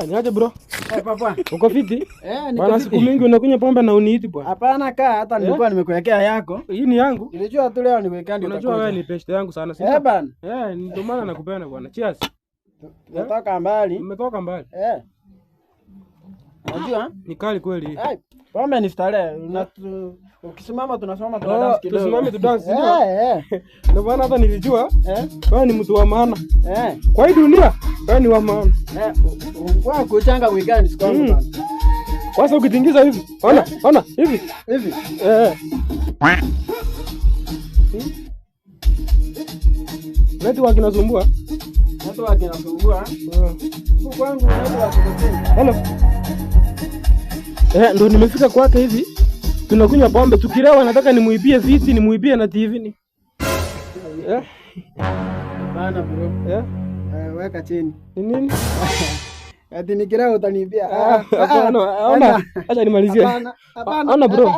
Niaje bro? Papa. Uko fiti? Niko bwana, fiti. siku mingi unakunywa pombe na uniiti bwana. Hapana kaa, hata nilikuwa nimekuwekea yako. Hii ni yangu. Nilijua tu leo nikuwekea ndio. Unajua wewe ni peste yangu sana sasa. Bana. Ndio maana nakupenda bwana. Cheers. Tumetoka mbali. Umetoka mbali. Unajua? Ni kali kweli. Pombe ni starehe. Ukisimama tunasimama tunadance kidogo. Tusimame tudance ndio. Ndio maana hata nilijua wewe ni mtu wa maana. Kwa hii dunia wewe ni wa maana. Kwa kuchanga weekend siku yangu bana. Sasa ukitingiza hivi. Ona hivi. Network inasumbua. Network inasumbua. Huko kwangu network inasumbua. Hello. Ndio nimefika kwake hivi. Tunakunywa pombe, tukilewa nataka nimuibie viti, nimuibie na TV ni. Bana bro. Weka chini. Ni nini? Ati nikilewa utaniibia. Ona, acha nimalizie. Hapana. Ona bro.